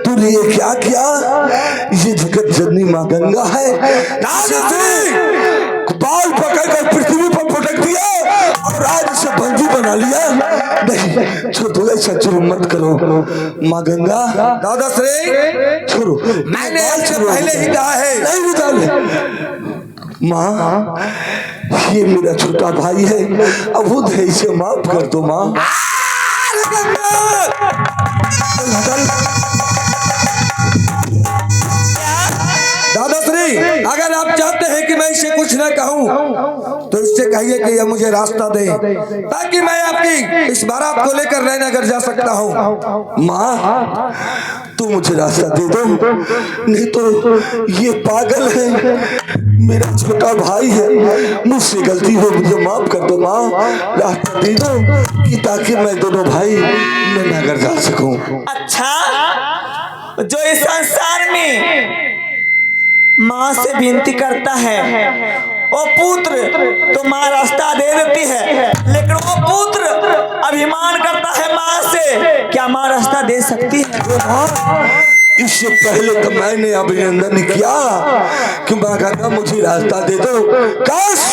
तूने ये क्या किया? ये जगत जननी माँ गंगा है। बाल पकड़कर पृथ्वी पर पटक दिया और आज से बंदी बना लिया। नहीं छोड़ो, ऐसा जुर्म मत करो माँ गंगा। दादा श्री छोड़ो, मैंने आपसे पहले ही कहा है नहीं निकाले। माँ ये मेरा छोटा भाई है, अबूध है, इसे माफ कर दो माँ। दादा श्री अगर आप चाहते हैं कि मैं इसे कुछ न कहूं तो इससे कहिए कि यह मुझे रास्ता दे ताकि मैं आपकी इस बारात को लेकर नगर जा सकता हूं। माँ तू मुझे रास्ता दे दो, नहीं तो ये पागल है, मेरा छोटा भाई है, मुझसे गलती हो, मुझे माफ कर दो माँ। रास्ता दे दो कि ताकि मैं दोनों भाई नगर जा सकूं। अच्छा, जो इस संसार में माँ से विनती करता है वो पुत्र तो माँ रास्ता दे देती है, लेकिन वो पुत्र अभिमान करता है माँ से, क्या माँ रास्ता दे सकती है? इससे पहले तो मैंने अभिनंदन किया कि माँ गंगा मुझे रास्ता दे दो। काश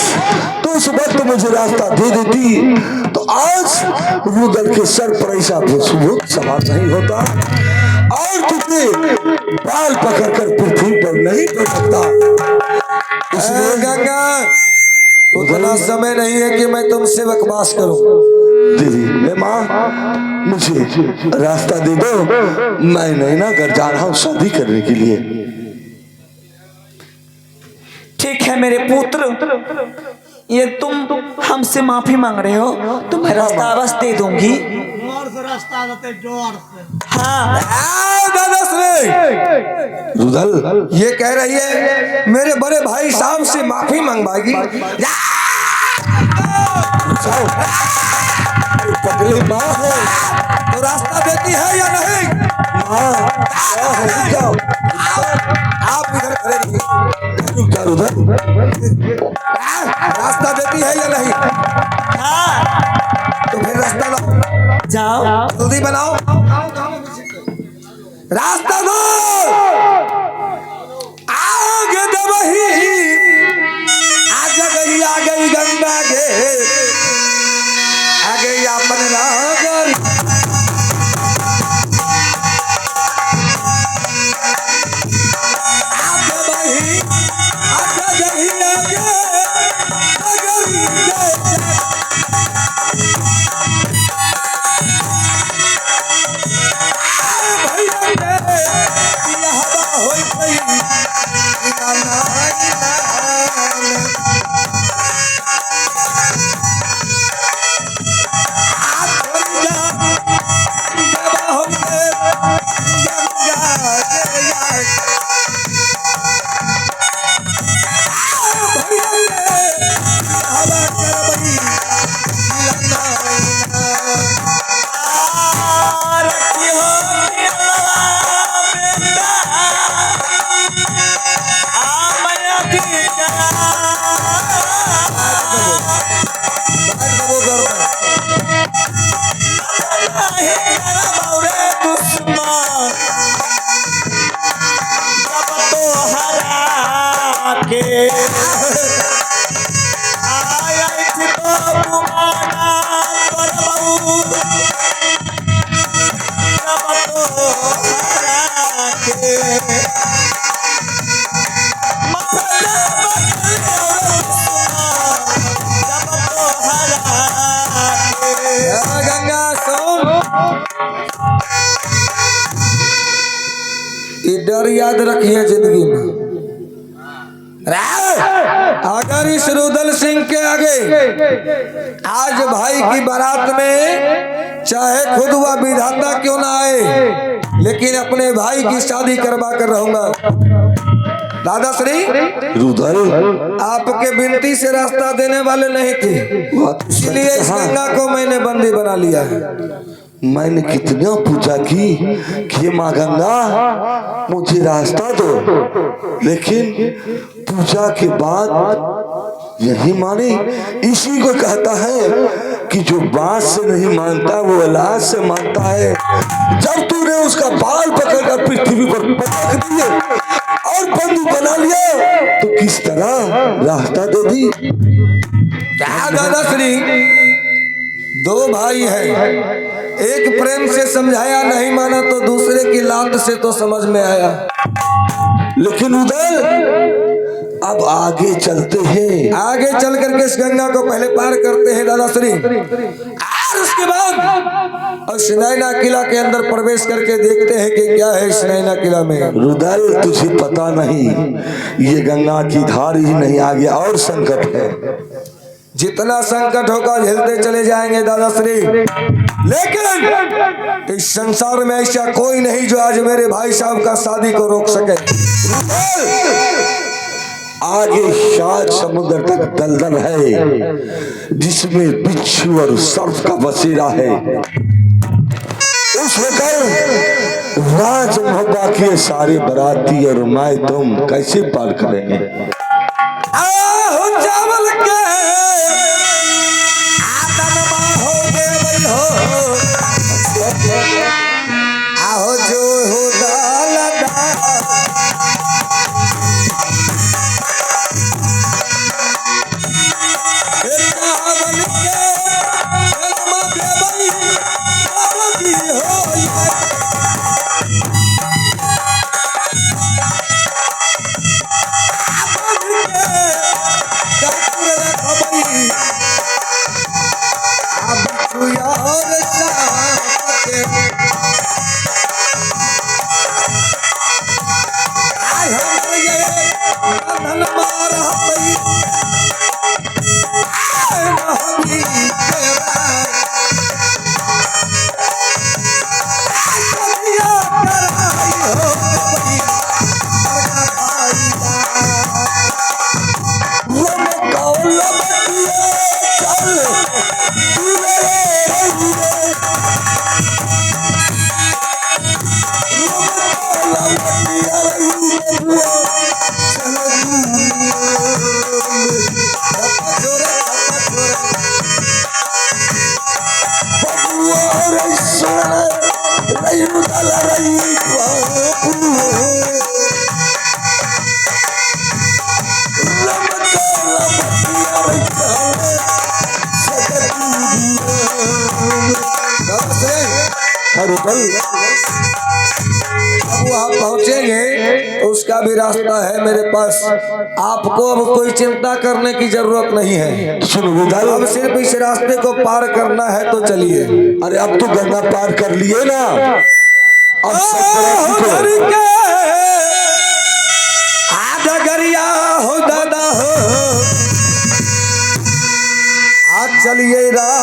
तो उस वक्त मुझे रास्ता दे देती तो आज रुदल के सर पर ऐसा भूत सवार नहीं होता और तुझे बाल पकड़कर पृथ्वी पर नहीं पटकता। गंगा उतना समय नहीं है कि मैं तुमसे बकवास करूं। दीदी माँ मुझे रास्ता दे दो, मैं नगर जा रहा हूँ शादी करने के लिए। ठीक है मेरे पुत्र, ये तुम हमसे माफी मांग रहे हो तो मैं रास्ता अवश्य दे दूंगी। रास्ता देते जोर से। हाँ दादा श्री रुदल ये कह रही है मेरे बड़े भाई शाम से माफी मंगवाएगी। पगली माँ है तो रास्ता देती है या नहीं? जाओ आप इधर खड़े रहिए। रुक जा रुदल, रास्ता देती है या नहीं? हाँ तो फिर रास्ता दो, जाओ जल्दी बनाओ, रास्ता दो। आगे दे वही आ गई गंगा के आ गई अपन नागर। आगे वही आगे गई आगे आया याद रखिए जिंदगी में, अगर इस रुदल सिंह के आगे आज भाई की बारात में चाहे खुद वह विधाता क्यों ना आए, लेकिन अपने भाई की शादी करवा कर रहूंगा। दादाश्री रुदल आपके विनती से रास्ता देने वाले नहीं थे, इसलिए इस गंगा को मैंने बंदी बना लिया है। मैंने कितना पूजा की कि माँ गंगा मुझे रास्ता दो, लेकिन पूजा के बाद यही माने। इसी को कहता है कि जो बात से नहीं मानता वो औलाद से मानता है। जब तूने उसका बाल पकड़कर पृथ्वी पर पटक दिए और बंदी बना लिया तो किस तरह रास्ता दे दी। क्या दादाश्री, दो भाई हैं, एक प्रेम से समझाया नहीं माना तो दूसरे की लात से तो समझ में आया। लेकिन उधर अब आगे चलते हैं, आगे चल करके इस गंगा को पहले पार करते हैं दादाश्री, और उसके बाद स्नैना किला के अंदर प्रवेश करके देखते हैं कि क्या है स्नैना किला में। रुदल तुझे पता नहीं, ये गंगा की धार ही नहीं, आगे और संकट है। जितना संकट होगा झेलते चले जाएंगे दादाश्री, लेकिन इस संसार में ऐसा कोई नहीं जो आज मेरे भाई साहब का शादी को रोक सके। आगे शायद समुद्र तक दलदल है जिसमें बिच्छू और सर्प का बसेरा है। उस वक्त राज मोहब्बा के सारे बराती और मैं तुम कैसे पार करेंगे। आहो चावल के आतन हो गए हो, आहो जो हो दाल चावल के जन्म देवई बाबी हो वहाँ पहुँचेंगे तो उसका भी रास्ता है मेरे पास। आपको अब कोई चिंता करने की जरूरत नहीं है। सुनो अब सिर्फ इस रास्ते को पार करना है तो चलिए। अरे अब तो गंगा पार कर लिए ना, अब डगरिया हो दादा हो, आज चलिए राह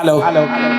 हेलो शरण